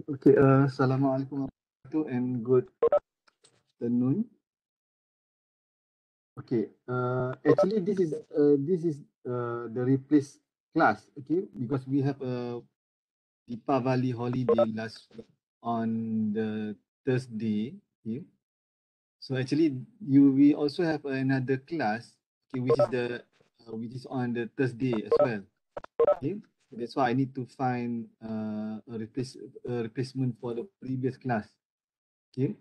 Okay, Assalamualaikum warahmatullahi and good afternoon. Okay, actually this is the replace class, okay, because we have a Deepavali holiday last week on the Thursday, okay. So actually we also have another class, okay, which is on the Thursday as well. Okay, that's why I need to find a replacement for the previous class. Okay,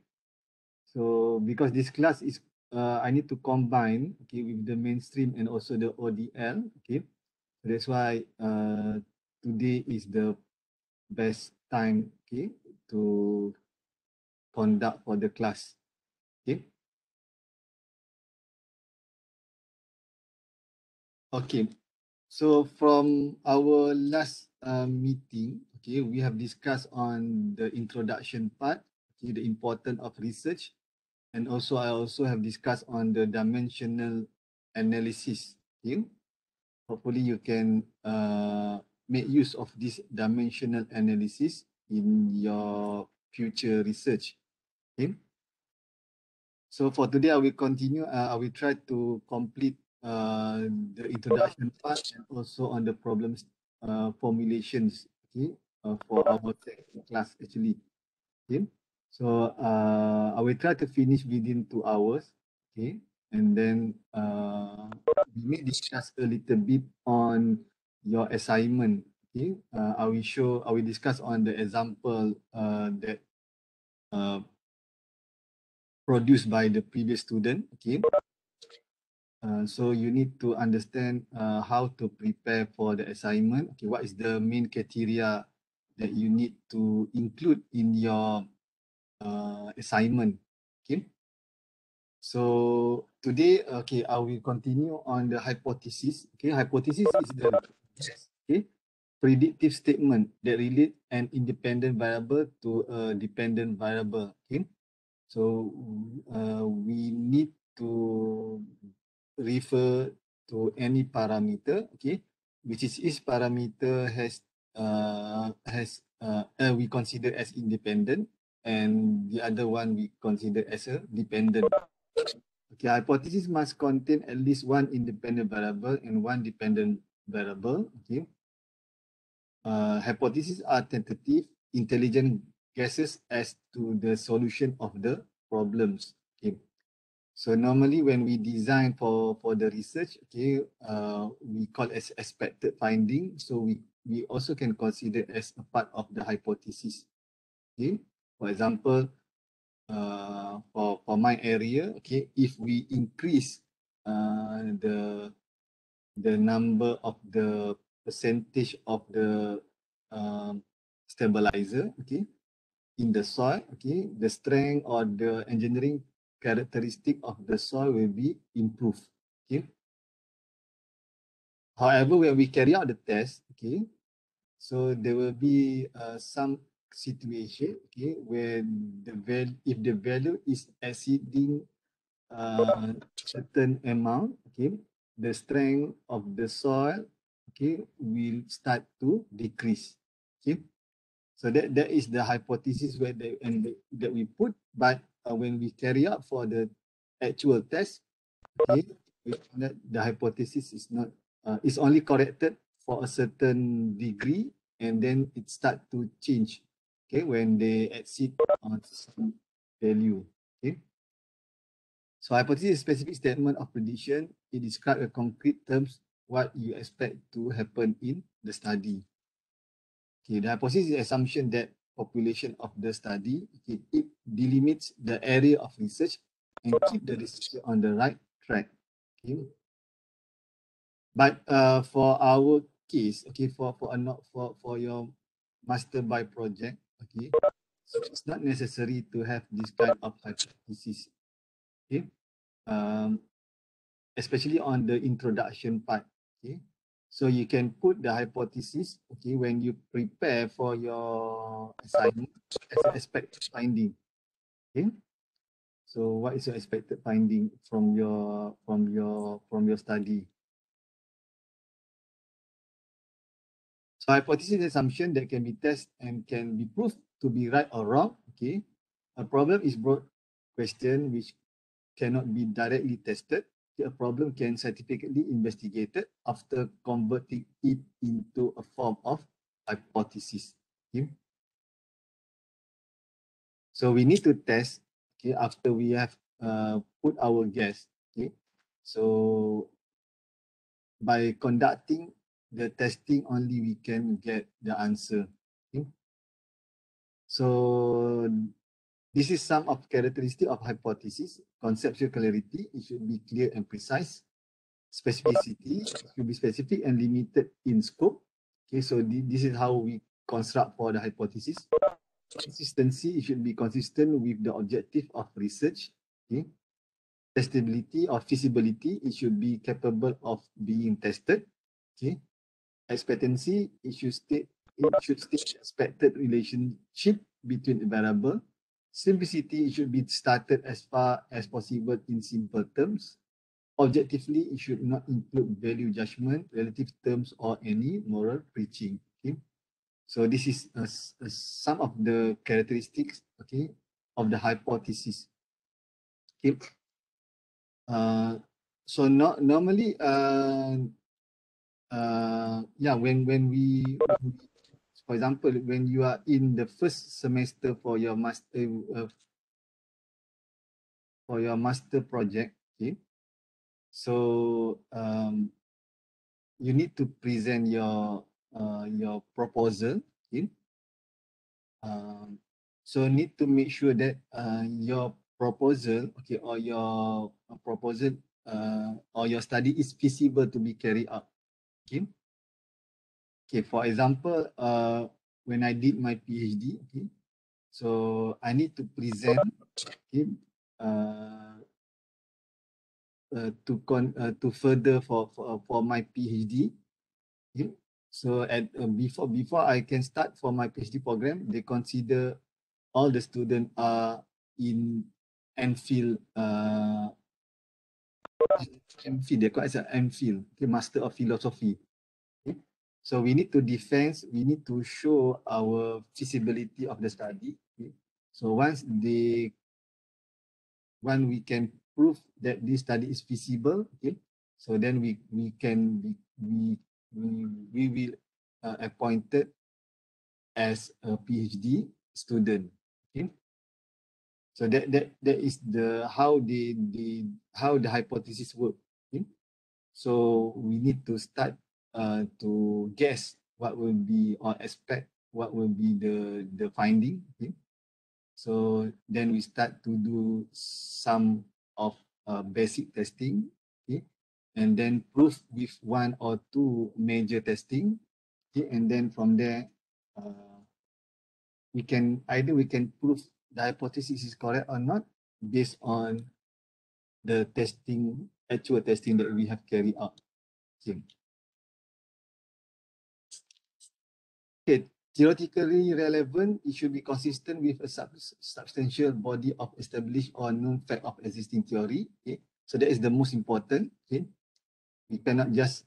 so because this class is I need to combine, okay, with the mainstream and also the ODL. Okay, that's why today is the best time, okay, to conduct for the class. Okay. Okay. So from our last meeting, okay, we have discussed on the introduction part, okay, the importance of research, and also I also have discussed on the dimensional analysis. Okay, hopefully you can make use of this dimensional analysis in your future research. Okay. So for today, I will continue. I will try to complete the introduction part and also on the problems formulations. Okay, for our second class actually. Okay, so I will try to finish within 2 hours. Okay, and then we may discuss a little bit on your assignment. Okay, I will discuss on the example that uh, produced by the previous student. Okay. So you need to understand how to prepare for the assignment. Okay, what is the main criteria that you need to include in your assignment? Okay. So today, okay, I will continue on the hypothesis. Okay, hypothesis is the okay predictive statement that relate an independent variable to a dependent variable. Okay, so we need to refer to any parameter, okay, which is each parameter has we consider as independent and the other one we consider as a dependent. Okay, hypothesis must contain at least one independent variable and one dependent variable. Okay, hypotheses are tentative, intelligent guesses as to the solution of the problems. Okay. So normally when we design for the research, okay, we call as expected finding. So we also can consider as a part of the hypothesis. Okay. For example, for my area, okay, if we increase the number of the percentage of the stabilizer, okay, in the soil, okay, the strength or the engineering characteristic of the soil will be improved. Okay. However, when we carry out the test, okay, so there will be some situation, okay, where if the value is exceeding certain amount, okay, the strength of the soil, okay, will start to decrease. Okay. So that is the hypothesis that we put, but when we carry out for the actual test, okay, the hypothesis is not is only corrected for a certain degree, and then it start to change, okay, when they exceed on some value. Okay. So hypothesis is a specific statement of prediction. It describes in concrete terms what you expect to happen in the study. Okay, the hypothesis is the assumption that population of the study, okay, it delimits the area of research and keep the researcher on the right track. Okay. But for our case, okay, for your master by project, okay, so it's not necessary to have this kind of hypothesis. Okay. Um, Especially on the introduction part. Okay, so you can put the hypothesis, okay, when you prepare for your assignment as an expected finding. Okay, So what is your expected finding from your study? So hypothesis assumption that can be tested and can be proved to be right or wrong. Okay. A problem is broad question which cannot be directly tested. A problem can scientifically investigated after converting it into a form of hypothesis. Okay. So we need to test, okay, after we have put our guess. Okay. So by conducting the testing only we can get the answer. Okay. So this is some of characteristic of hypothesis. Conceptual clarity, it should be clear and precise. Specificity, it should be specific and limited in scope. Okay, so this is how we construct for the hypothesis. Consistency, it should be consistent with the objective of research. Okay. Testability or feasibility, it should be capable of being tested. Okay. Expectancy, it should state expected relationship between the variable. Simplicity, it should be started as far as possible in simple terms. Objectively, it should not include value judgment, relative terms, or any moral preaching. Okay. So this is some of the characteristics, okay, of the hypothesis. Okay. So normally, when we, for example, when you are in the first semester for your master project, okay, so you need to present your proposal, okay. So need to make sure that your proposal, okay, or your proposal or your study is feasible to be carried out. Okay. Okay, for example, when I did my PhD, okay, so I need to present, okay, to further for my PhD. Okay. So at before I can start for my PhD program, they consider all the students are in MPhil, MPhil, they call it as an MPhil, okay, Master of Philosophy. Okay. So we need to we need to show our feasibility of the study. Okay. So when we can prove that this study is feasible, okay, so then we will appointed as a PhD student. Okay. So that is the how the hypothesis work. Okay. So we need to start to guess what will be or expect what will be the finding. Okay. So then we start to do some of basic testing. Okay. And then proof with one or two major testing. Okay. And then from there, we can prove the hypothesis is correct or not based on the actual testing that we have carried out. Okay. Okay. Theoretically relevant, it should be consistent with a substantial body of established or known fact of existing theory. Okay. So that is the most important. Okay. We cannot just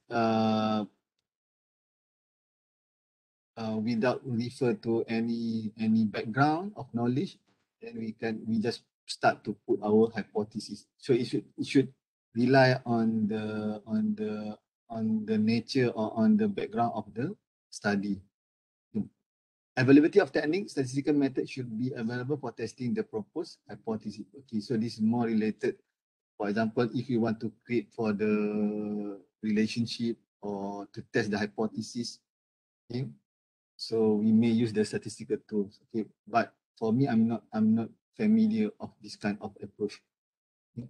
without refer to any background of knowledge, then we just start to put our hypothesis. So it should rely on the nature or on the background of the study. Availability of techniques, statistical method should be available for testing the proposed hypothesis. Okay, so this is more related. For example, if you want to create for the relationship or to test the hypothesis, okay, so we may use the statistical tools. Okay, but for me, I'm not familiar of this kind of approach. Okay.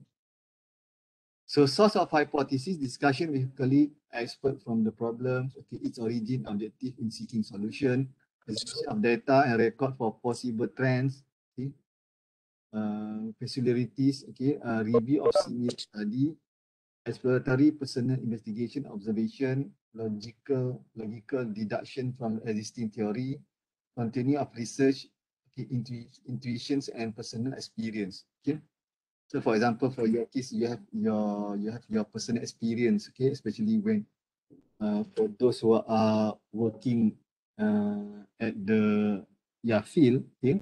So source of hypothesis, discussion with colleague, expert from the problems, okay, its origin, objective in seeking solution, extraction of data and record for possible trends, okay, peculiarities, okay, review of similar study, exploratory personal investigation, observation, logical deduction from existing theory, continue of research, okay, intuitions and personal experience. Okay. So for example, for your case, you have your personal experience, okay, especially when for those who are working at the field, okay,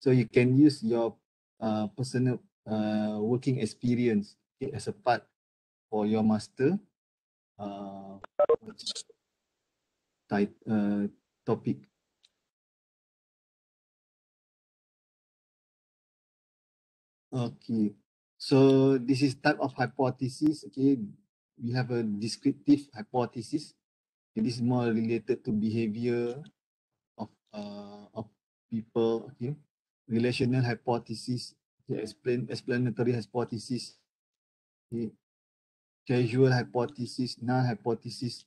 so you can use your personal working experience, okay, as a part for your master uh, type topic. Okay, so this is type of hypothesis. Okay, we have a descriptive hypothesis. Okay, this is more related to behavior of people. Okay, relational hypothesis. Okay, explanatory hypothesis. Okay, causal hypothesis, null hypothesis.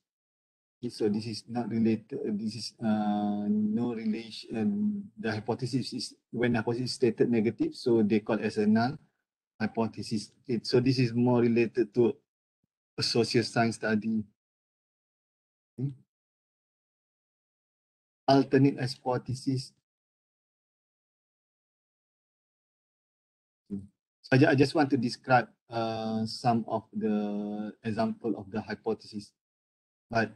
Okay, so this is not related. This is no relation. The hypothesis is when the hypothesis is stated negative, so they call as a null hypothesis. Okay, so this is more related to a social science study. Okay. Alternate hypothesis. Okay. So I just want to describe some of the example of the hypothesis. But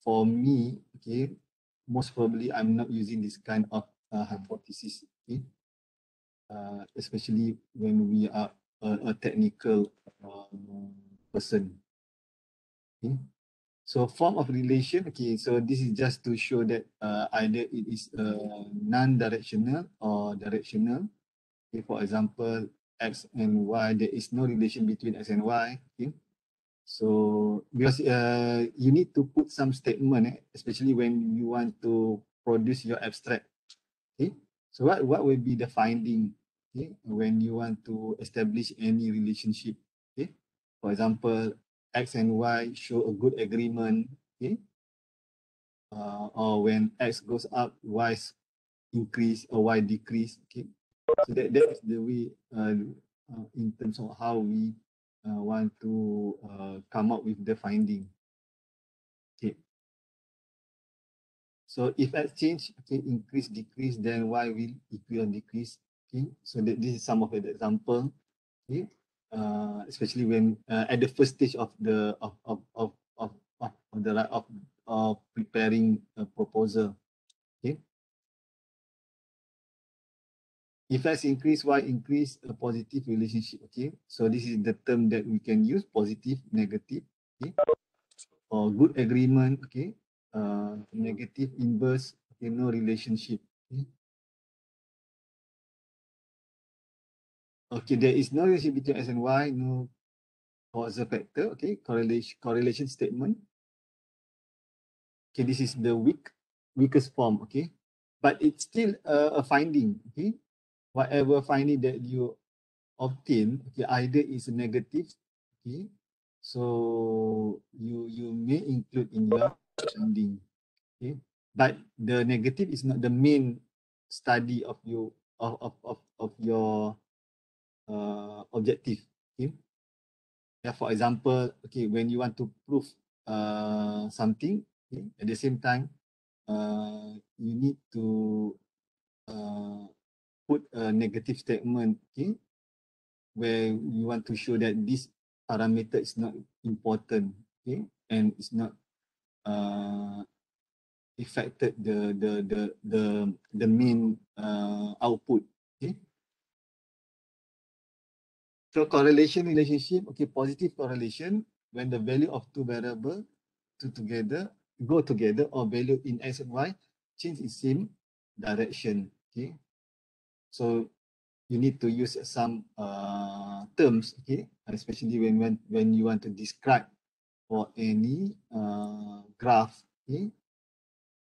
for me, okay, most probably I'm not using this kind of hypothesis. Okay, especially when we are a technical person. Okay. So form of relation, okay, so this is just to show that either it is non-directional or directional. Okay, for example, X and Y, there is no relation between X and Y. Okay. So because you need to put some statement, especially when you want to produce your abstract. Okay. So what will be the finding, okay, when you want to establish any relationship? Okay. For example, X and Y show a good agreement. Okay. Or when X goes up, Y increase or Y decrease. Okay. So that is the way in terms of how we want to come up with the finding. Okay. So if X change, okay, increase, decrease, then Y will increase or decrease. Okay. So this is some of the example. Okay. Especially when at the first stage of the of preparing a proposal. Okay. If X increase, Y increase, a positive relationship. Okay. So this is the term that we can use, positive, negative. Okay. Or good agreement. Okay. Negative, inverse. Okay. No relationship. Okay. Okay. There is no relationship between X and Y. No causal factor. Okay. Correlation statement. Okay. This is the weakest form. Okay. But it's still a finding. Okay. Whatever finding that you obtain, okay, either is negative, okay, so you may include in your finding, okay, but the negative is not the main study of you of your objective. Okay, yeah, for example, okay, when you want to prove something, okay, at the same time you need to uh, put a negative statement, okay, where you want to show that this parameter is not important, okay, and it's not uh, affected the main output. Okay. So correlation relationship, okay, positive correlation when the value of two variable go together or value in X and Y change in same direction. Okay. So you need to use some terms, okay, especially when you want to describe for any graph, okay.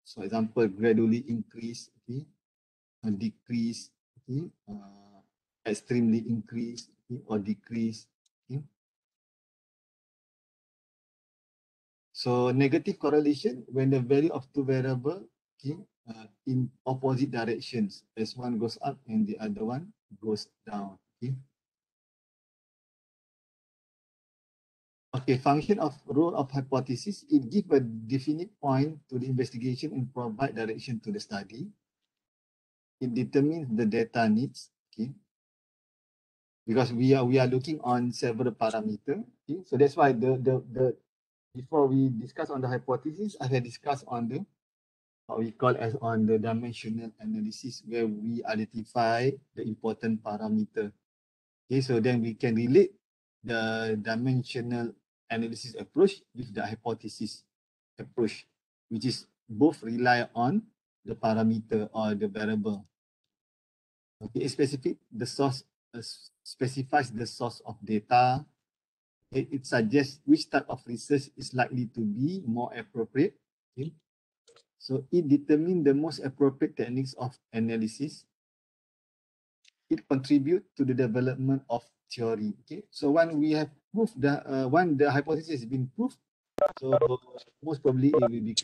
So example, gradually increase, okay, decrease, okay, extremely increase, okay, or decrease, okay. So negative correlation when the value of two variable, okay, in opposite directions, as one goes up and the other one goes down, okay. Okay, function of role of hypothesis, it gives a definite point to the investigation and provide direction to the study. It determines the data needs, okay. because we are looking on several parameters. Okay, so that's why the before we discuss on the hypothesis, I have discussed on the what we call as on the dimensional analysis, where we identify the important parameter. Okay, so then we can relate the dimensional analysis approach with the hypothesis approach, which is both rely on the parameter or the variable. Okay, it specifies the source of data. It suggests which type of research is likely to be more appropriate. Okay. So it determines the most appropriate techniques of analysis. It contributes to the development of theory. Okay. So when we have proved that when the hypothesis has been proved, so most probably it will be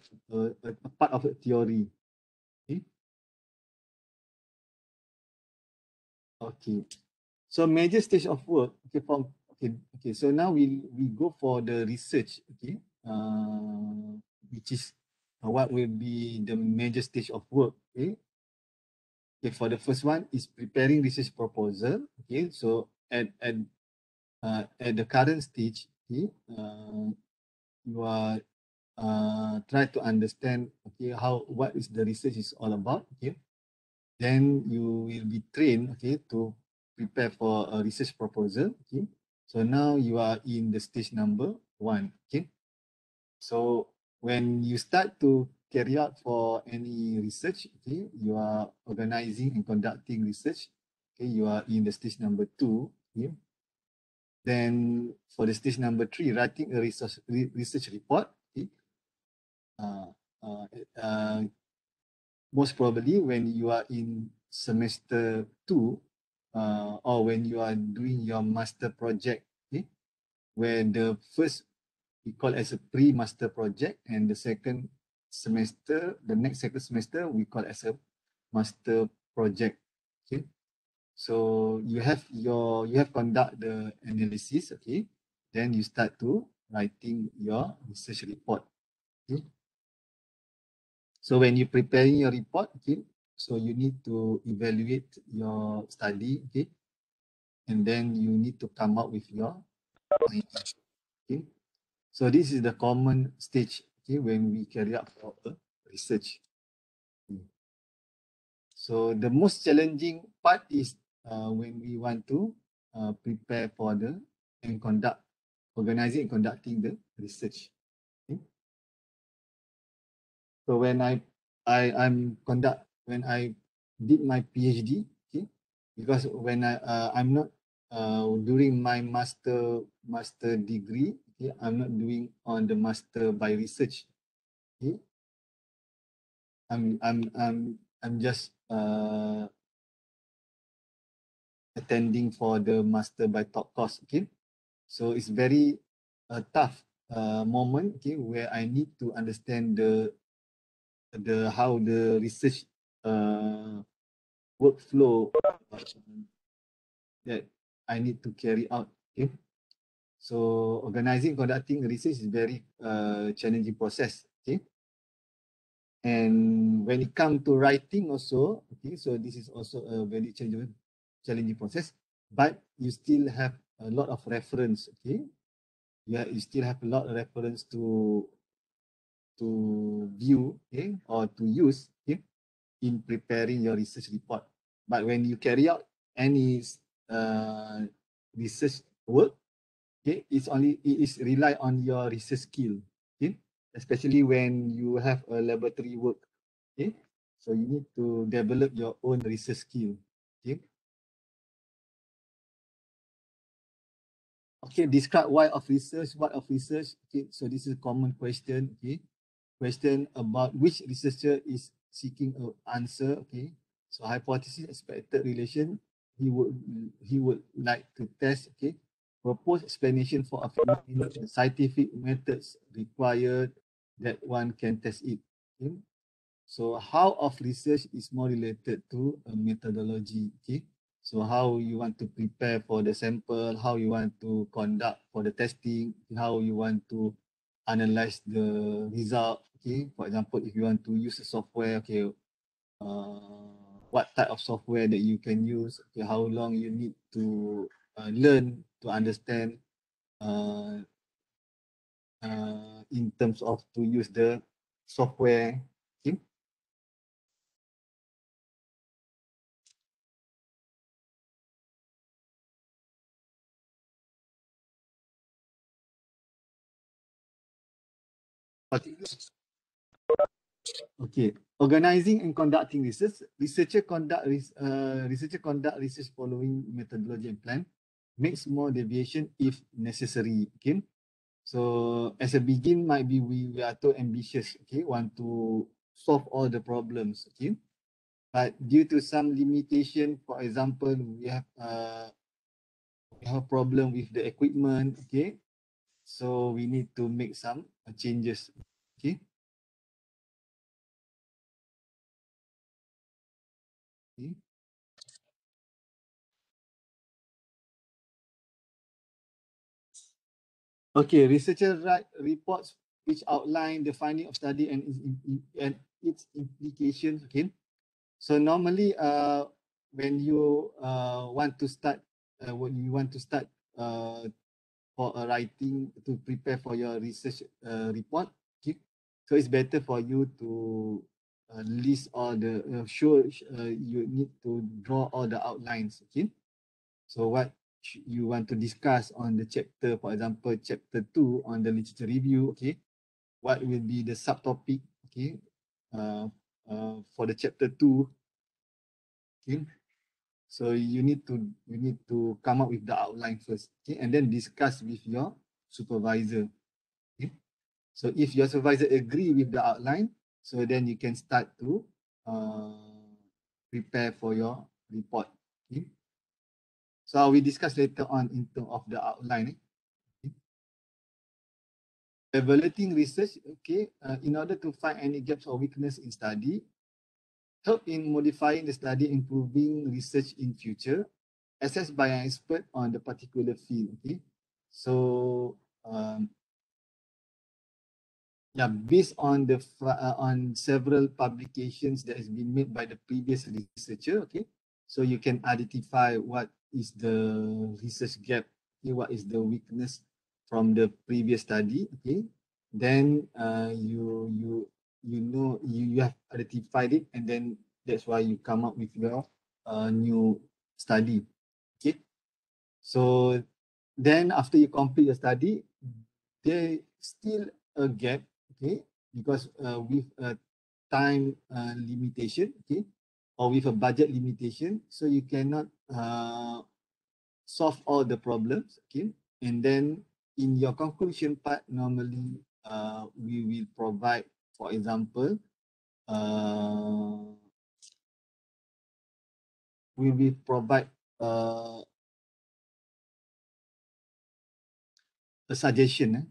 a part of a theory. Okay. Okay. So major stage of work. Okay. So now we go for the research. Okay. Which is what will be the major stage of work. Okay. Okay, for the first one is preparing research proposal. Okay, so at the current stage, okay, you are try to understand, okay, what is the research is all about. Okay, then you will be trained, okay, to prepare for a research proposal. Okay, so now you are in the stage number 1. Okay, so when you start to carry out for any research, okay, you are organizing and conducting research. Okay, you are in the stage number 2. Okay, then for the stage number 3, writing a research report. Okay, uh, uh, uh, most probably when you are in semester 2, or when you are doing your master project. Okay, where the first we call as a pre-master project, and the next second semester we call as a master project. Okay, so you have conduct the analysis. Okay, then you start to writing your research report. Okay, so when you preparing your report, okay, so you need to evaluate your study. Okay, and then you need to come up with your findings. Okay, so this is the common stage, okay, when we carry out for a research. So the most challenging part is when we want to prepare for and organizing and conducting the research. Okay. So when when I did my PhD, okay, because when I'm not during my master degree, okay, I'm not doing on the master by research. Okay, I'm just attending for the master by top course. Okay, so it's very tough moment. Okay, where I need to understand the how the research workflow that I need to carry out. Okay, so organizing, conducting research is very challenging process. Okay, and when it comes to writing also, okay, so this is also a very challenging process, but you still have a lot of reference. Okay, you still have a lot of reference to view, okay, or to use, okay, in preparing your research report. But when you carry out any uh, research work, okay, it is rely on your research skill. Okay, especially when you have a laboratory work. Okay, so you need to develop your own research skill. Okay, okay, describe why of research, what of research. Okay, so this is a common question. Okay, question about which researcher is seeking an answer. Okay, so hypothesis, expected relation. He would like to test. Okay, propose explanation for a phenomenon, scientific methods required that one can test it. Okay, so how of research is more related to a methodology. Okay, so how you want to prepare for the sample, how you want to conduct for the testing, how you want to analyze the result. Okay, for example, if you want to use a software, okay, what type of software that you can use, okay, how long you need to learn to understand in terms of to use the software. Okay. Okay. Organizing and conducting research. Researcher conduct research following methodology and plan. Makes more deviation if necessary. Okay. So as a begin, might be we are too ambitious. Okay, want to solve all the problems. Okay, but due to some limitation, for example, we have a problem with the equipment. Okay, so we need to make some changes. Okay. Okay. Okay, researcher write reports which outline the finding of study and its implications. Okay, so normally, when you want to start, uh, for a writing to prepare for your research report, okay, so it's better for you to list all the you need to draw all the outlines. Okay, so what you want to discuss on the chapter, for example, chapter 2 on the literature review. Okay, what will be the subtopic? Okay, uh, for the chapter 2. Okay, so you need to come up with the outline first. Okay, and then discuss with your supervisor. Okay, so if your supervisor agree with the outline, so then you can start to prepare for your report. Okay, so we discuss later on in terms of the outline. Okay. Evaluating research. Okay, in order to find any gaps or weakness in study, help in modifying the study, improving research in future, assessed by an expert on the particular field. Okay, so yeah, based on the on several publications that has been made by the previous researcher. Okay, so you can identify what is the research gap. Okay, what is the weakness from the previous study. Okay, then you have identified it, and then that's why you come up with your new study. Okay, so then after you complete your study, there still a gap. Okay, because with a time limitation. Okay, or with a budget limitation, so you cannot solve all the problems. Okay, and then in your conclusion part, normally we will provide, for example, uh, we will provide uh, a suggestion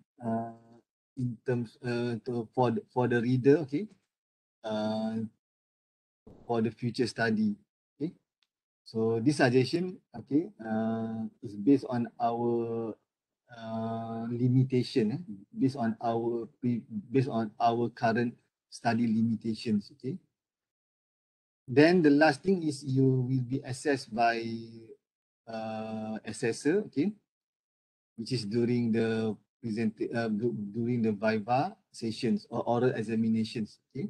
in terms for the reader. Okay, uh, for the future study. Okay, so this suggestion, okay, is based on our limitation, based on our current study limitations. Okay, then the last thing is you will be assessed by assessor. Okay, which is during the during the viva sessions or oral examinations. Okay,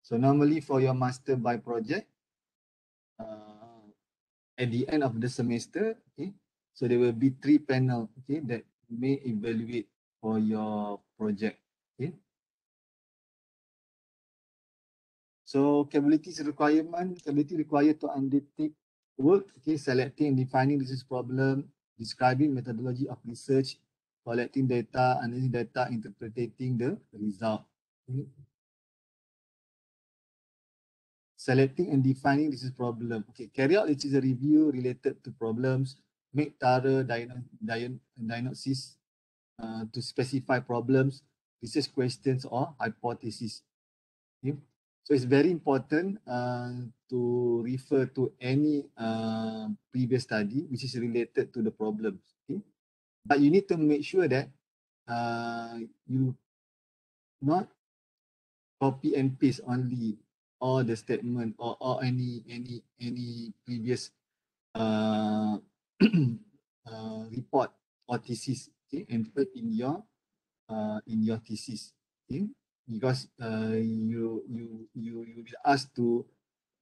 so normally for your master by project, uh, at the end of the semester, okay, so there will be 3 panel, okay, that may evaluate for your project. Okay, so capability required to undertake work. Okay, selecting and defining research problem, describing methodology of research, collecting data, analyzing data, interpreting the result. Okay. Selecting and defining research problem. Okay, carry out literature review related to problems, make thorough diagnosis to specify problems, research questions or hypotheses. Okay. So it's very important to refer to any previous study which is related to the problems. Okay. But you need to make sure that you not copy and paste only all the statement or any previous uh, report or thesis, okay, and put in your thesis, okay, because you will be asked to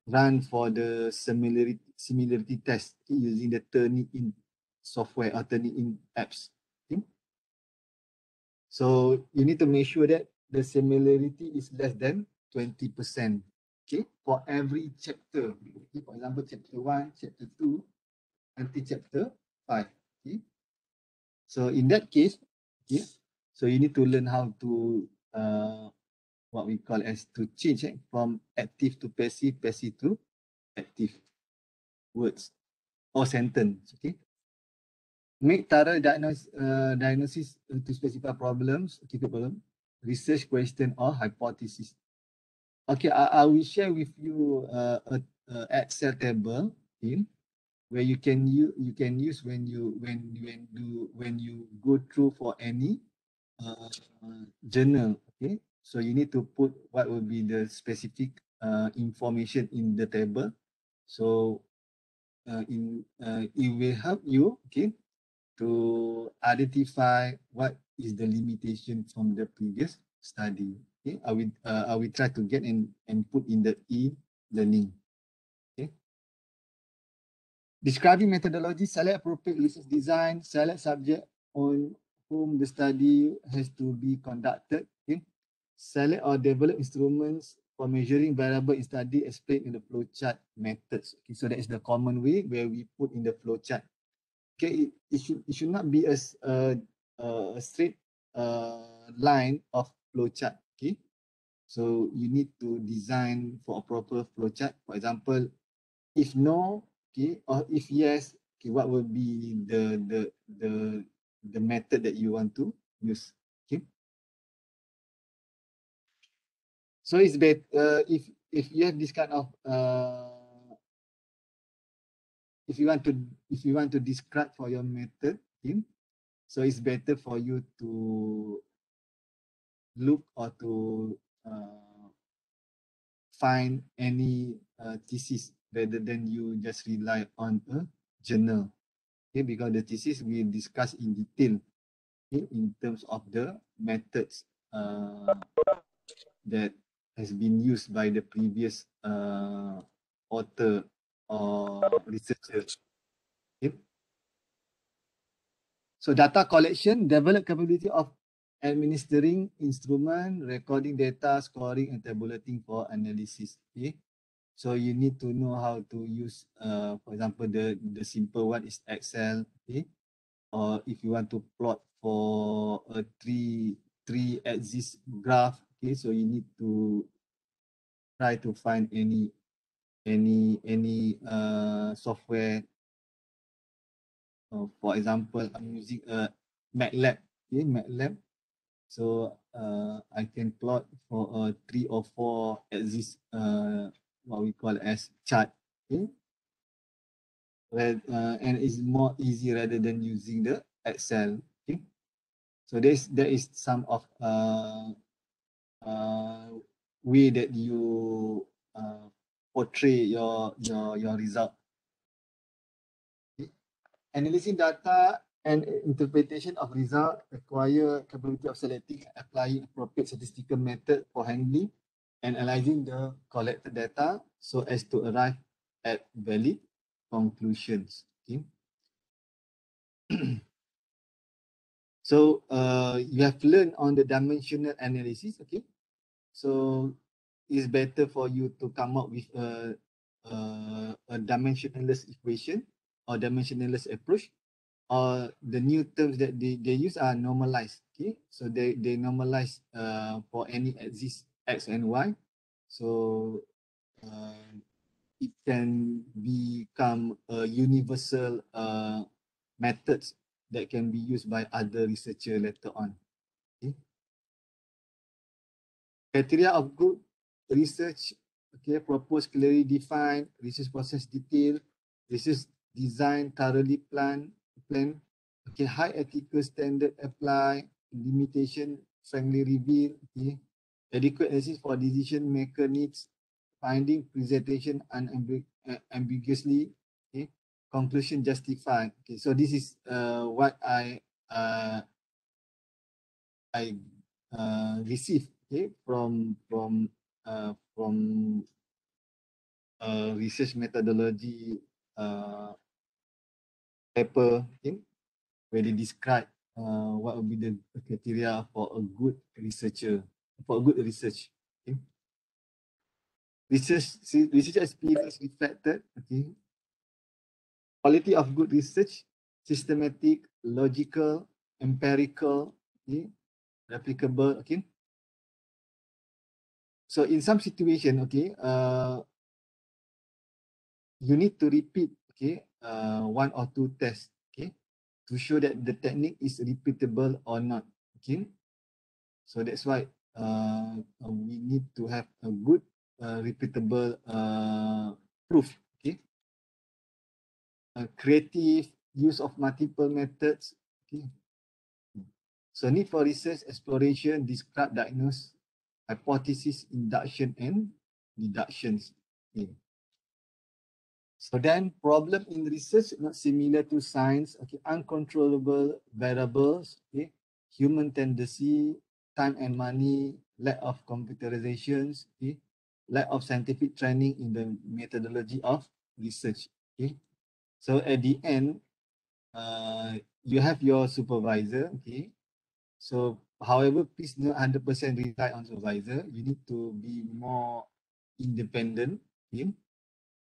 run for the similarity test, okay, using the Turnitin software or Turnitin apps. Okay? So you need to make sure that the similarity is less than 20%. Okay, for every chapter. Okay, for example, chapter 1, chapter 2, until chapter 5. Okay. So in that case, okay, so you need to learn how to what we call as to change from active to passive, passive to active words or sentence. Okay. Make thorough diagnosis to specify problems, problem, research question or hypothesis. Okay, I will share with you a Excel table, okay, where you can use when you go through for any journal. Okay, so you need to put what will be the specific information in the table. So it will help you, okay, to identify what is the limitation from the previous study. Okay, I will try to get and put in the e-learning. Okay. Describing methodology, select appropriate research design, select subject on whom the study has to be conducted. Okay. Select or develop instruments for measuring variable in study explained in the flowchart methods. Okay, so that is the common way where we put in the flowchart. Okay, it should not be a straight line of flowchart. Okay, so you need to design for a proper flowchart. For example, if no, okay, or if yes, okay, what will be the method that you want to use? Okay, so it's better if you have this kind of if you want to describe for your method, okay, so it's better for you to look or to find any thesis rather than you just rely on a journal. Okay, because the thesis we discuss in detail, okay, in terms of the methods that has been used by the previous author or researcher. Okay. So data collection, develop capability of administering instrument, recording data, scoring and tabulating for analysis. Okay. So you need to know how to use, for example, the simple one is Excel. Okay. Or if you want to plot for a three axis graph. Okay. So you need to try to find any software. For example, I'm using a MATLAB. Okay, MATLAB. So I can plot for a 3 or 4 axis, what we call as chart. Okay, and it's more easy rather than using the Excel. Okay, so there is some of way that you portray your result. Okay. Analyzing data and interpretation of result require capability of selecting and applying appropriate statistical method for handling and analyzing the collected data so as to arrive at valid conclusions. Okay. So you have learned on the dimensional analysis. Okay. So it's better for you to come up with a dimensionless equation or dimensionless approach, or the new terms that they use are normalized. Okay, so they normalize for any axis x and y. So it can become a universal methods that can be used by other researchers later on. Okay. Criteria of good research, okay, propose clearly defined, research process detail, research design thoroughly plan, okay, high ethical standard apply, limitation frankly reveal, okay, adequate analysis for decision maker needs, finding presentation unambiguously, okay, conclusion justified. Okay, so this is what I received, okay, from research methodology paper, okay, where they describe what would be the criteria for a good researcher, for a good research. Okay. Research experience reflected, okay, quality of good research, systematic, logical, empirical, okay, replicable, okay. So in some situation, okay, you need to repeat, okay, one or two tests, okay, to show that the technique is repeatable or not, okay. So that's why we need to have a good repeatable proof, okay. Creative use of multiple methods, okay. So need for research, exploration, describe, diagnose, hypothesis, induction, and deductions. Okay. So then problem in research not similar to science, okay, uncontrollable variables, okay, human tendency, time and money, lack of computerizations, okay, lack of scientific training in the methodology of research, okay. So at the end, you have your supervisor, okay. So however, please not 100% rely on supervisor. You need to be more independent, okay.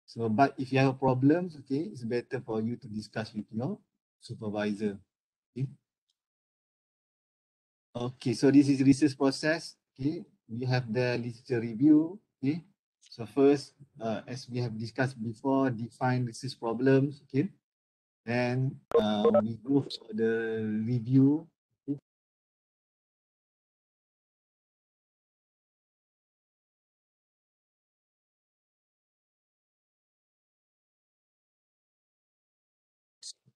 So, but if you have problems, okay, it's better for you to discuss with your supervisor. Okay. Okay, so this is research process. Okay, we have the literature review. Okay, so first, as we have discussed before, define research problems. Okay, then we go for the review. Okay.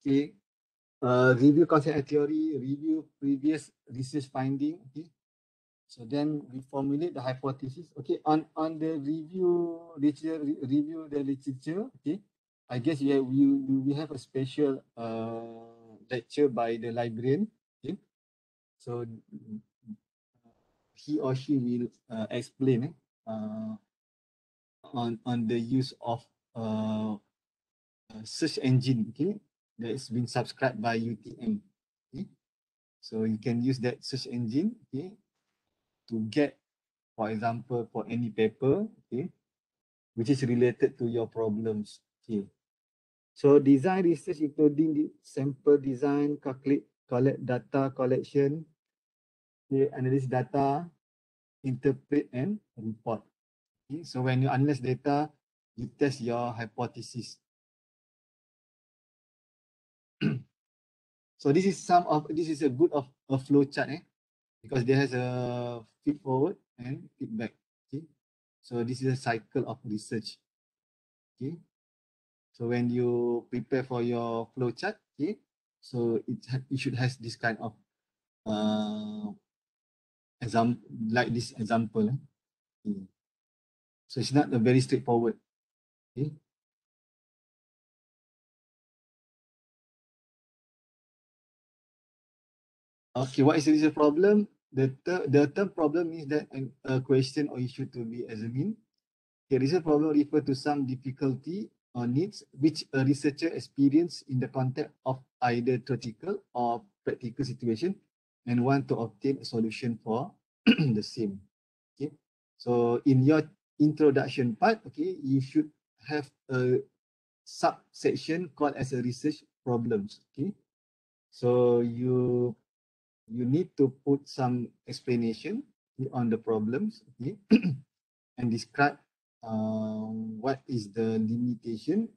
Okay. Review concept and theory, review previous research finding. Okay. So then we formulate the hypothesis. Okay, on the review the literature. Okay, I guess we have a special lecture by the librarian. Okay, so he or she will explain on the use of search engine. Okay, that's been subscribed by UTM. Okay, so you can use that search engine. Okay, to get, for example, for any paper. Okay, which is related to your problems. Okay. So design research including the sample design, collect data collection, okay, analyze data, interpret and report. Okay. So when you analyze data, you test your hypothesis. So this is a good of a flow chart, because there has a feed forward and feedback. Okay. So this is a cycle of research. Okay. So when you prepare for your flow chart, okay, so it should has this kind of example, like this example. Okay. So it's not a very straightforward. Okay. Okay, what is the research problem? The term problem is that a question or issue to be examined. Okay, research problem refer to some difficulty or needs which a researcher experience in the context of either theoretical or practical situation and want to obtain a solution for the same. Okay, so in your introduction part, okay, you should have a subsection called as a research problems. Okay, so you need to put some explanation on the problems. Okay. And describe what is the limitation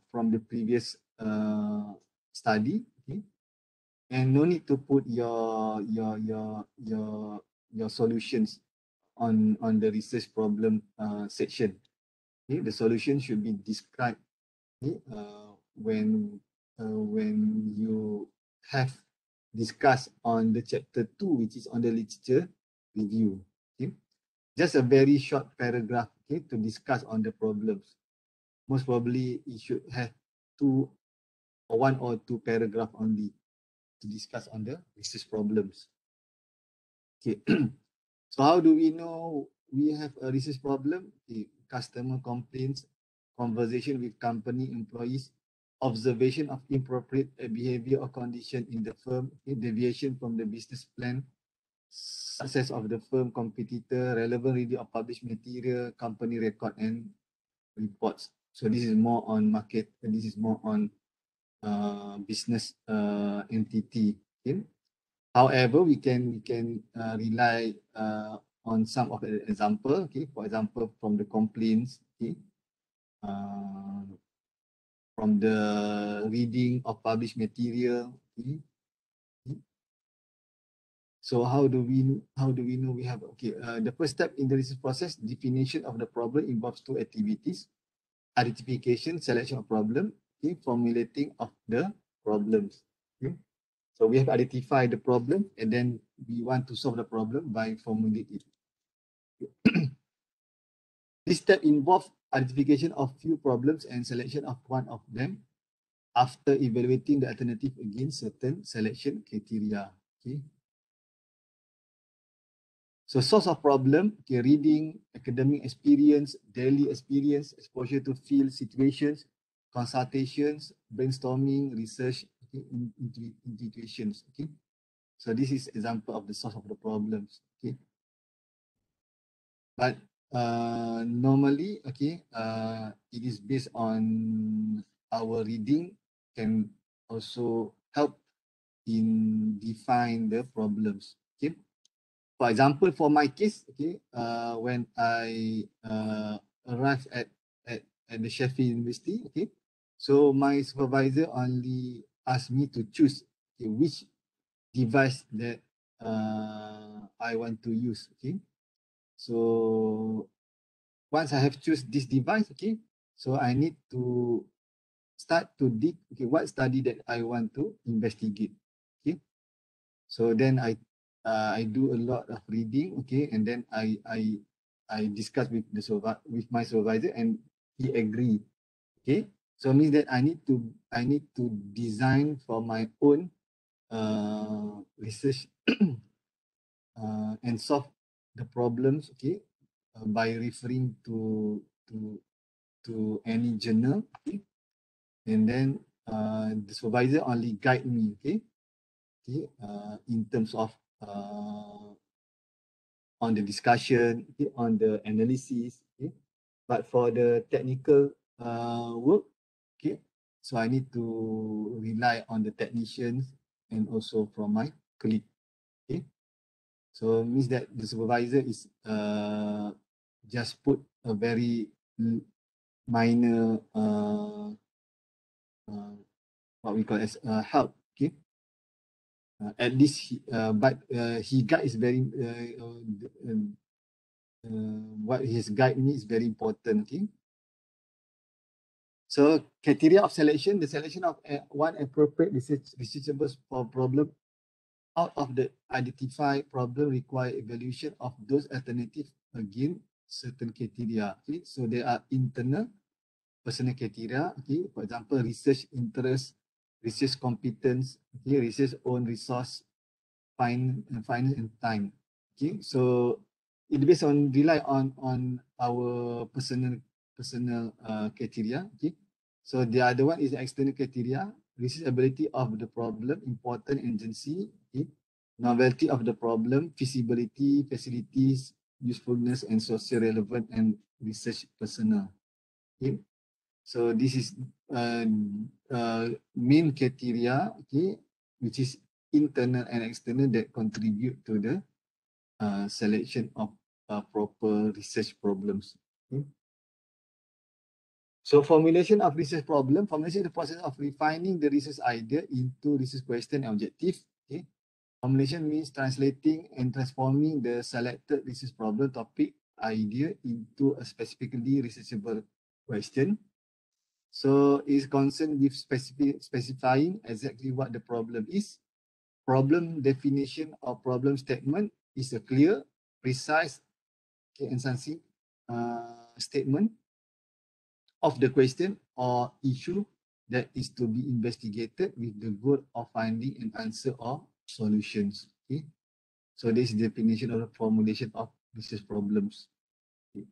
from the previous study. Okay. And no need to put your solutions on the research problem section. Okay. The solution should be described, okay, when you have discussed on the chapter 2, which is on the literature review. Okay. Just a very short paragraph, okay, to discuss on the problems. Most probably it should have two or one or two paragraph only to discuss on the research problems. Okay. So how do we know we have a research problem? Okay. Customer complaints, conversation with company employees, observation of inappropriate behavior or condition in the firm, okay, deviation from the business plan, success of the firm competitor, relevant review of published material, company record and reports. So this is more on market, and this is more on business entity. Okay. However, we can rely on some of the example. Okay, for example, from the complaints. Okay, from the reading of published material. Okay. So how do we know we have, okay, the first step in the research process, definition of the problem involves two activities: identification, selection of problem, okay, formulating of the problems. Okay. So we have identified the problem and then we want to solve the problem by formulating it. This step involves identification of few problems and selection of one of them after evaluating the alternative against certain selection criteria. Okay. So source of problem, okay, reading, academic experience, daily experience, exposure to field situations, consultations, brainstorming, research, okay, intuitions. Okay. So this is example of the source of the problems. Okay. But normally, okay, it is based on our reading can also help in define the problems. Okay. For example, for my case, okay, when I arrived at the Sheffield University, okay, so my supervisor only asked me to choose, okay, which device that I want to use. Okay, so once I have choose this device, okay, so I need to start to dig, okay, what study that I want to investigate. Okay, so then I do a lot of reading, okay, and then I discuss with with my supervisor and he agree. Okay, so it means that I need to design for my own research and solve the problems, okay, by referring to any journal, okay, and then the supervisor only guide me, okay, in terms of on the discussion, okay, on the analysis, okay, but for the technical work, okay, so I need to rely on the technicians and also from my colleague, okay. So it means that the supervisor is just put a very minor what we call as help, okay. At least but he guide is very what his guide me is very important, okay. So criteria of selection, the selection of one appropriate researchable for problem out of the identified problem require evaluation of those alternatives against certain criteria. Okay, so there are internal personal criteria. Okay, for example, research interest, research competence, okay, research own resource, finance and time. Okay, so it based on rely on our personal criteria. Okay, so the other one is external criteria, researchability of the problem, important agency, okay, novelty of the problem, feasibility, facilities, usefulness, and social relevant and research personnel. Okay, so this is main criteria, okay, which is internal and external that contribute to the selection of proper research problems. Okay. So formulation of research problem, formulation is the process of refining the research idea into research question and objective. Okay. Formulation means translating and transforming the selected research problem topic idea into a specifically researchable question. So it's concerned with specifying exactly what the problem is. Problem definition or problem statement is a clear, precise, okay, and succinct statement of the question or issue that is to be investigated with the goal of finding an answer or solutions. Okay, so this is the definition of the formulation of research problems. Okay.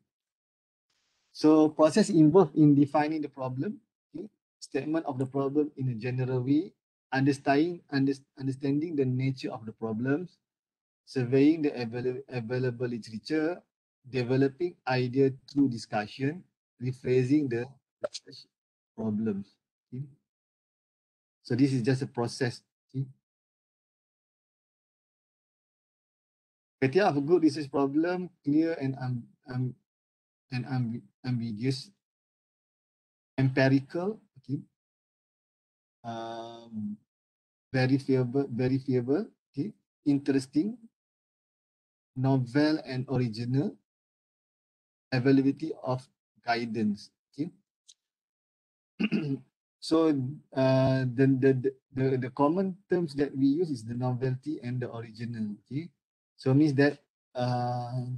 So process involved in defining the problem, okay, statement of the problem in a general way, understanding the nature of the problems, surveying the available literature, developing idea through discussion, rephrasing the problems. Okay. So this is just a process. Okay. Criteria of a good research problem: clear and ambiguous, empirical, okay, verifiable, okay, interesting, novel and original, availability of guidance. Okay. So the common terms that we use is the novelty and the original. Okay. So means that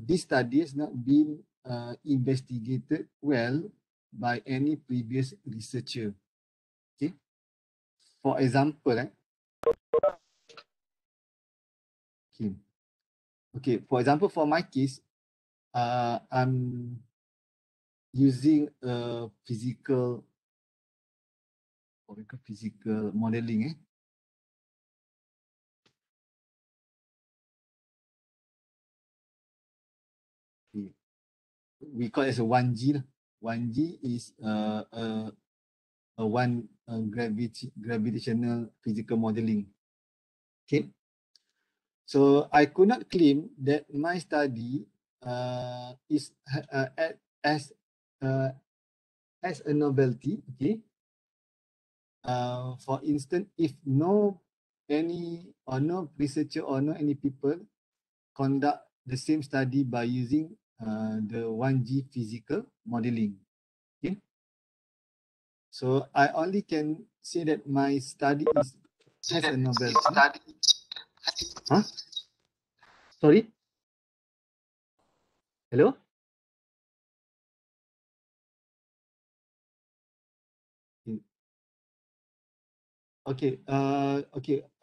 this study has not been investigated well by any previous researcher. Okay. For example, okay. For example, for my case, I'm using a physical modeling. Okay. We call it as a 1G. 1G is gravitational physical modeling. Okay. So I could not claim that my study is as a novelty. Okay. For instance, if no researcher or no any people conduct the same study by using the 1G physical modeling. Okay. So I only can say that my study has a novelty. Huh? Sorry? Hello? Okay.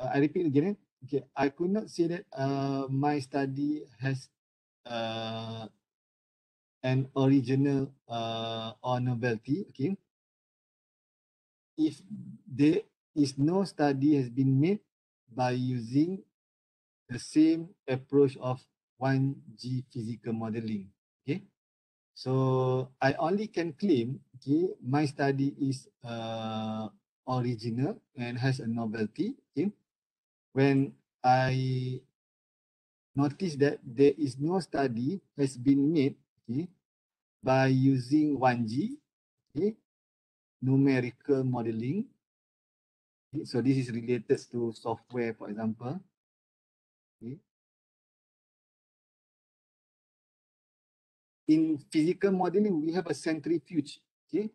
I repeat again. Okay. I could not say that my study has an original or novelty. Okay. If there is no study has been made by using the same approach of 1G physical modeling. Okay. So I only can claim, okay, my study is original and has a novelty. Okay. When I notice that there is no study has been made, okay, by using 1G, okay, numerical modeling. Okay, so this is related to software, for example. Okay. In physical modeling, we have a centrifuge. Okay,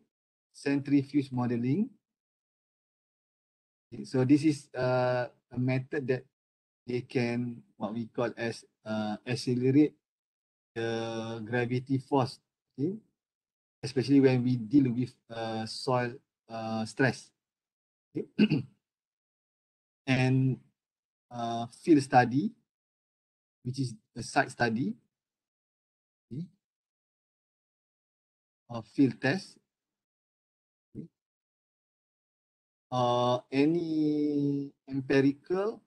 centrifuge modeling. Okay, so this is a method that they can what we call as accelerate the gravity force. Okay, especially when we deal with soil stress. Okay. And field study, which is a site study, okay, or field test, okay, any empirical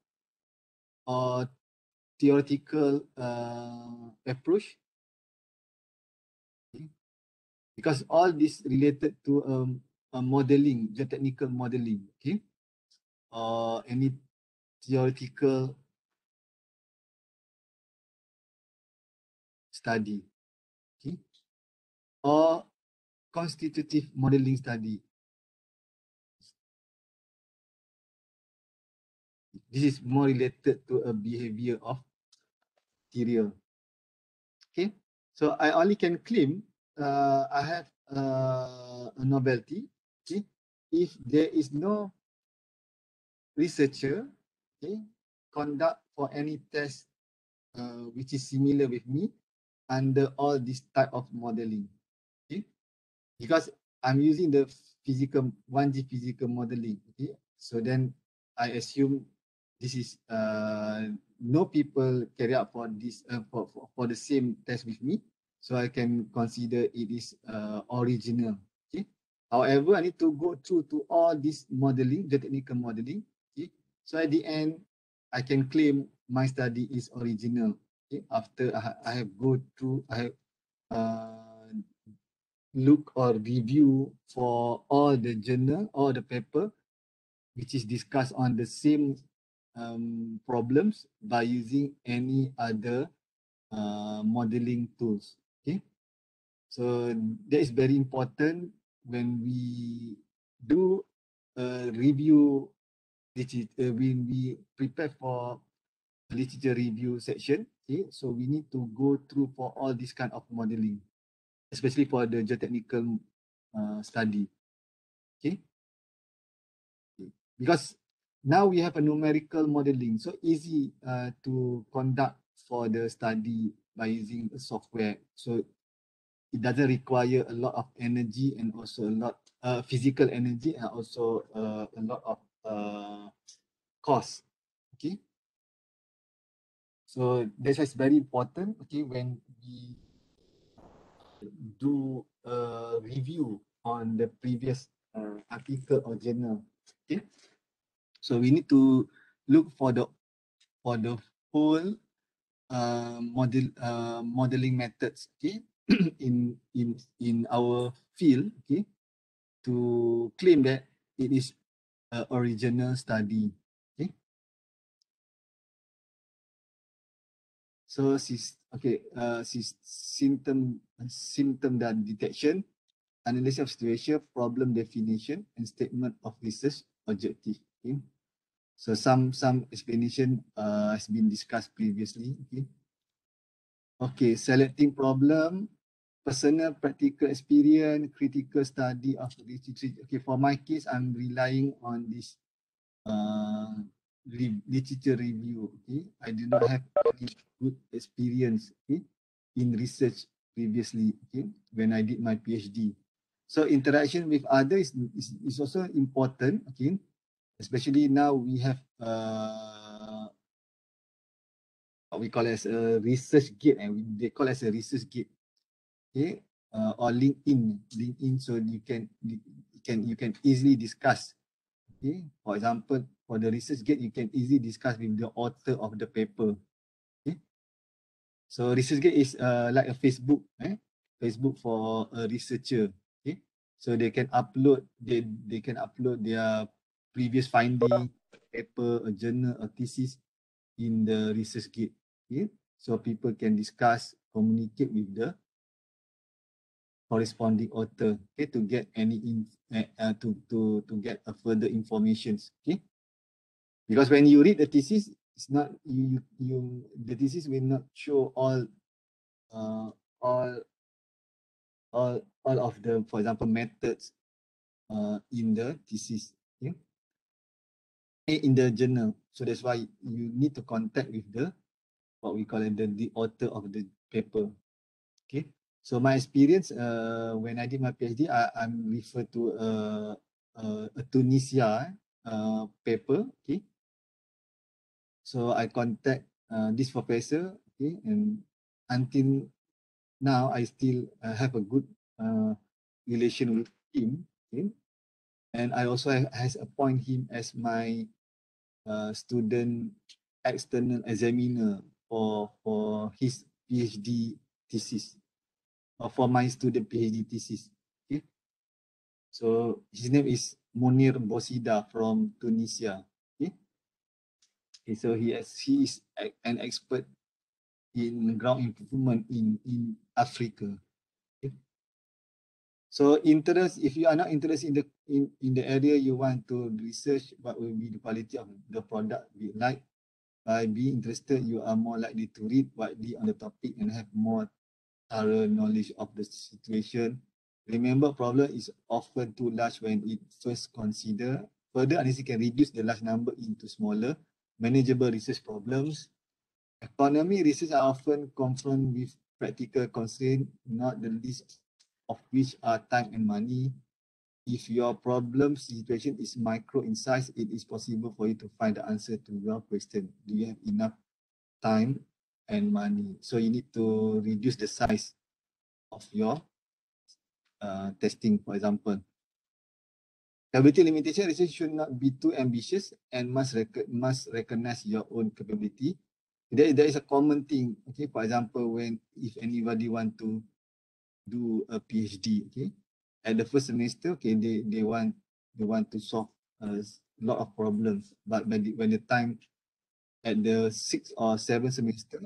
or theoretical approach, okay, because all this related to a modeling, geotechnical modeling, okay, or any theoretical study, okay, or constitutive modeling study. This is more related to a behavior of material. Okay, so I only can claim I have a novelty. Okay, if there is no researcher, okay, conduct for any test which is similar with me under all this type of modeling. Okay, because I'm using the 1G physical modeling. Okay, so then I assume this is no people carry out for this for the same test with me, so I can consider it is original. Okay. However, I need to go through to all this modeling, the technical modeling. Okay. So at the end, I can claim my study is original. Okay. After I have go through, I have look or review for all the journal or the paper which is discussed on the same problems by using any other modeling tools. Okay, so that is very important when we do a review, when we prepare for literature review section. Okay, so we need to go through for all this kind of modeling, especially for the geotechnical study. Okay, because now we have a numerical modeling, so easy to conduct for the study by using a software. So it doesn't require a lot of energy and also a lot physical energy and also a lot of cost. Okay, so that's why it's very important. Okay, when we do a review on the previous article or journal. Okay, so we need to look for the whole modeling methods. Okay, in our field. Okay, to claim that it is original study. Okay, so symptom detection, analysis of situation, problem definition, and statement of research objective. Okay, so some explanation has been discussed previously. Okay, okay, selecting problem, personal practical experience, critical study of literature. Okay, for my case, I'm relying on this literature review. Okay, I do not have any good experience, okay, in research previously. Okay, when I did my PhD, so interaction with others is also important. Okay, especially now we have what we call as a research gate, and they call as a research gate. Okay, or LinkedIn, so you can easily discuss. Okay, for example, for the research gate, you can easily discuss with the author of the paper. Okay, so research gate is like a Facebook, Facebook for a researcher. Okay, so they can upload their previous finding, paper, a journal, a thesis in the research gate. Okay, so people can discuss, communicate with the corresponding author, okay, to get to get a further informations. Okay, because when you read the thesis, it's not the thesis will not show all uh, all all of the, for example, methods in the thesis. Okay, in the journal. So that's why you need to contact with the what we call it the author of the paper. Okay, so my experience when I did my PhD, I'm referred to a Tunisia paper. Okay, so I contact this professor. Okay, and until now I still have a good relation with him. Okay, and I also has appoint him as my student external examiner for his PhD thesis, or for my student PhD thesis. Okay, so his name is Munir Bosida from Tunisia. Okay, okay, so he is an expert in ground improvement in Africa. Okay. So interest, if you are not interested in the area you want to research, what will be the quality of the product be like, by being interested, you are more likely to read widely on the topic and have more thorough knowledge of the situation. Remember, problem is often too large when it first considered. Further analysis can reduce the large number into smaller, manageable research problems. Economy research are often confronted with practical constraints, not the least of which are time and money. if your problem situation is micro in size, it is possible for you to find the answer to your question. Do you have enough time and money? So you need to reduce the size of your testing, for example. Capability limitation research should not be too ambitious and must recognize your own capability. There is a common thing, okay? For example, if anybody want to do a PhD, okay, at the first semester, okay, they want to solve a lot of problems, but when the time at the 6th or 7th semester,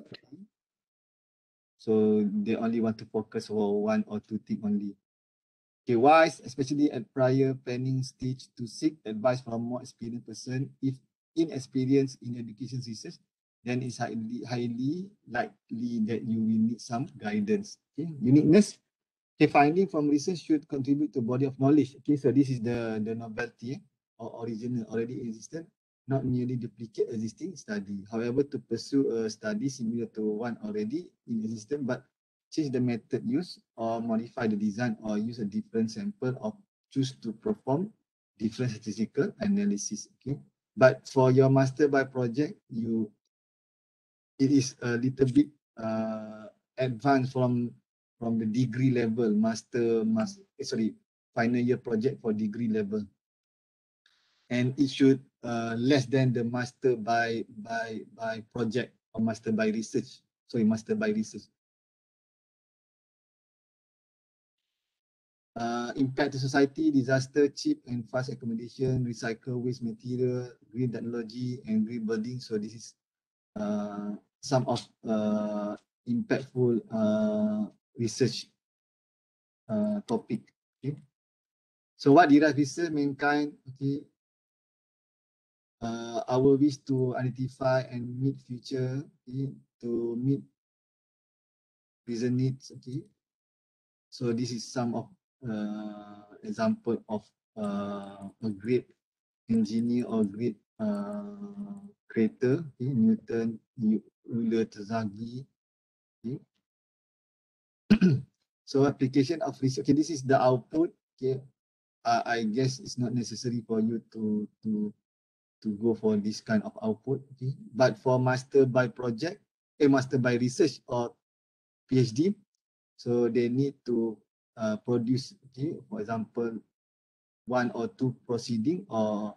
so they only want to focus on one or two things only. Okay, wise, especially at prior planning stage, to seek advice from more experienced person. If inexperienced in education research, then it's highly likely that you will need some guidance. Okay, uniqueness. Okay, finding from research should contribute to body of knowledge. Okay, so this is the novelty or original already existent, not merely duplicate existing study. However, to pursue a study similar to one already in existence, but change the method used or modify the design or use a different sample or choose to perform different statistical analysis. Okay, but for your master by project, it is a little bit advanced from the degree level, final year project for degree level, and it should less than the master by project or master by research. Sorry, master by research. Impact to society, disaster, cheap and fast accommodation, recycle waste material, green technology, and green building. So this is some of impactful research topic. Okay. So what derives research? Mankind, okay, our wish to identify and meet future, okay, to meet present needs. Okay, so this is some of example of a great engineer or great creator. Okay, Newton, Euler, Terzaghi. Okay. So application of research. Okay, this is the output. Okay, I guess it's not necessary for you to go for this kind of output. Okay, but for master by project, master by research or PhD, so they need to produce, okay, for example, one or two proceeding or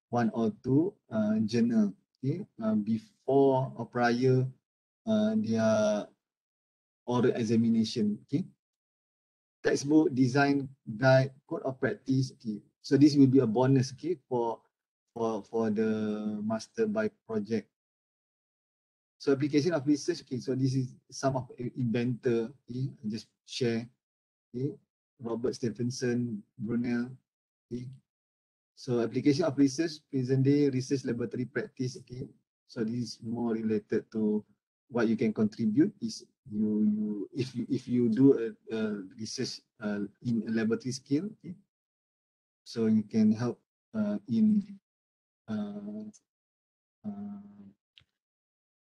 one or two journal, okay, before or prior their oral examination. Okay, textbook, design guide, code of practice. Okay, so this will be a bonus, okay, for the master by project. So application of research. Okay, so this is some of inventor. Okay, just share. Okay, Robert Stephenson, Brunel. Okay, so application of research, present day research laboratory practice. Okay, so this is more related to what you can contribute. Is if you do a research in a laboratory skill. Okay, so you can help in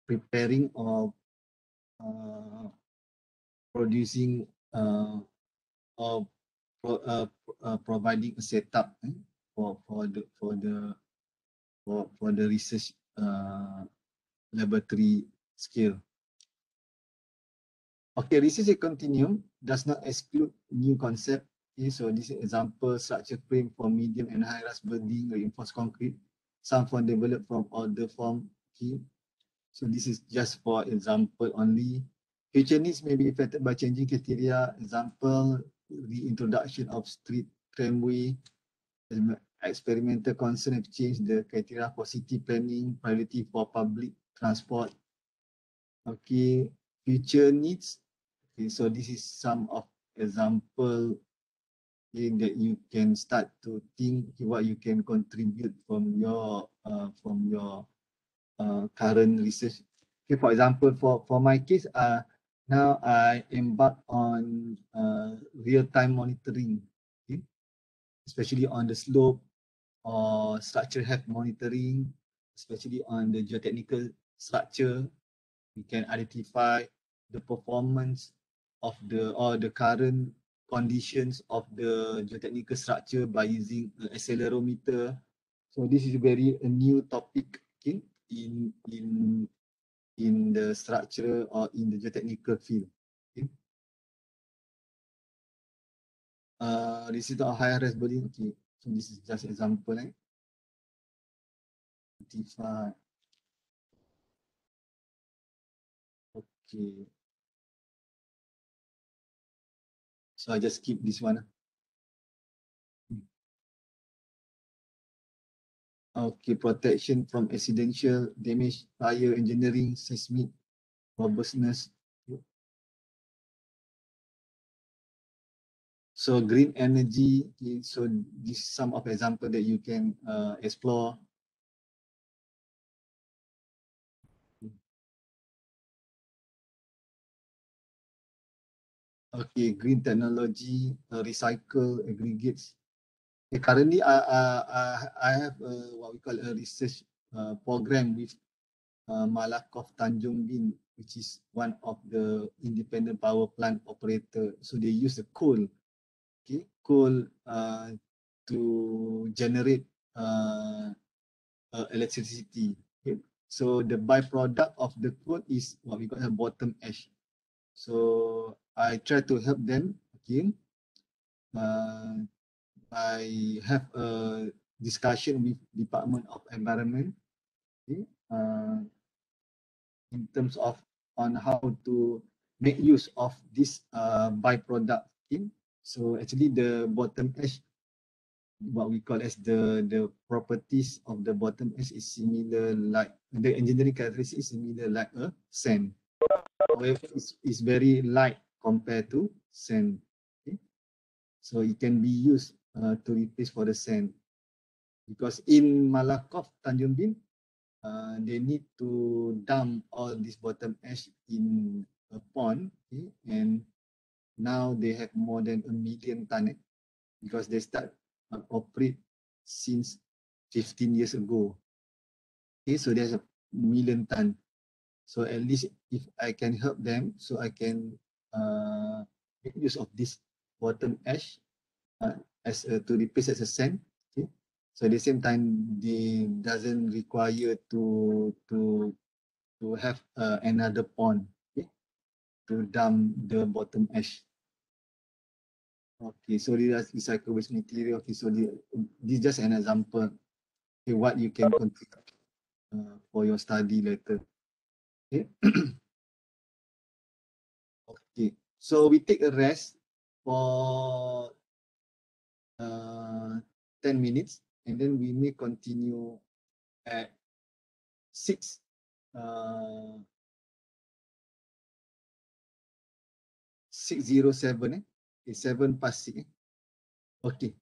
preparing or producing or providing a setup for the research laboratory skill. Okay, research continuum does not exclude new concept. Okay, so this is example: structure frame for medium and high rise building, reinforced concrete. Some form developed from older form. Okay, so this is just for example only. Future needs may be affected by changing criteria. Example: the introduction of street tramway. Experimental concern have changed the criteria for city planning, priority for public transport. Okay, future needs. Okay, so this is some of example, okay, that you can start to think what you can contribute from your current research. Okay, for example, for my case, now I embark on real-time monitoring, okay, especially on the slope or structure health monitoring, especially on the geotechnical structure. We can identify the performance of the current conditions of the geotechnical structure by using an accelerometer. So this is very a new topic, okay, in the structure or in the geotechnical field. Okay. This is the higher res building. Okay, so this is just example. Okay, so I just keep this one. Okay, protection from accidental damage, fire engineering, seismic robustness. So green energy, okay, so this is some of example that you can explore. Okay, green technology, recycle aggregates. Okay, currently, I have what we call a research program with Malakoff Tanjung Bin, which is one of the independent power plant operator. So they use the coal, okay, coal to generate electricity. Okay. So the byproduct of the coal is what we call a bottom ash. So I try to help them again. I have a discussion with Department of Environment, okay, in terms of on how to make use of this byproduct. Okay. So actually the bottom ash, what we call as the properties of the bottom ash is similar like the engineering characteristic is similar like a sand. However, it's very light compared to sand. Okay. So it can be used to replace for the sand. Because in Malakoff, Tanjung Bin, they need to dump all this bottom ash in a pond, okay? And now they have more than 1 million ton because they start operate since 15 years ago. Okay, so there's a 1 million ton. So at least if I can help them, so I can make use of this bottom ash as to replace as a sand. Okay, so at the same time they doesn't require to have another pond, okay, to dump the bottom ash. Okay, so this is recycle waste material. Okay, so this is just an example. Okay, what you can contribute for your study later. Okay. Okay, so we take a rest for 10 minutes and then we may continue at 6 6:07 it's 7 past 6 Okay,